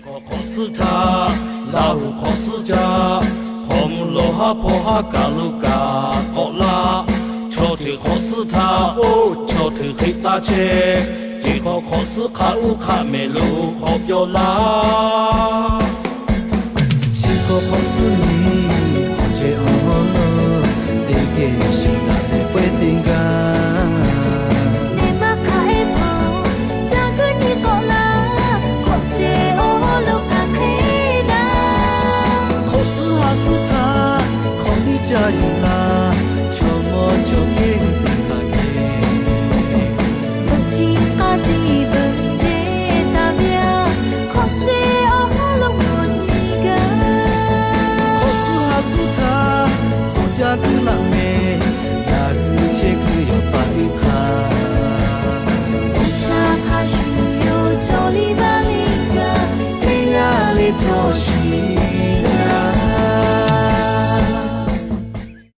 考斯塔，拉鲁考斯加，考姆罗哈波哈嘎鲁嘎考拉，乔提考斯塔哦，乔提黑大切，吉考考斯卡乌卡梅鲁考标拉，吉考考斯尼考切哦咯，得给西达得不定噶。家里啦，悄默就给你打给。福气阿吉本的大表，靠着我龙门一个。可是哈是他，我家的郎妹，那日切个要白他。我家他需要找你把你个，你呀你就是。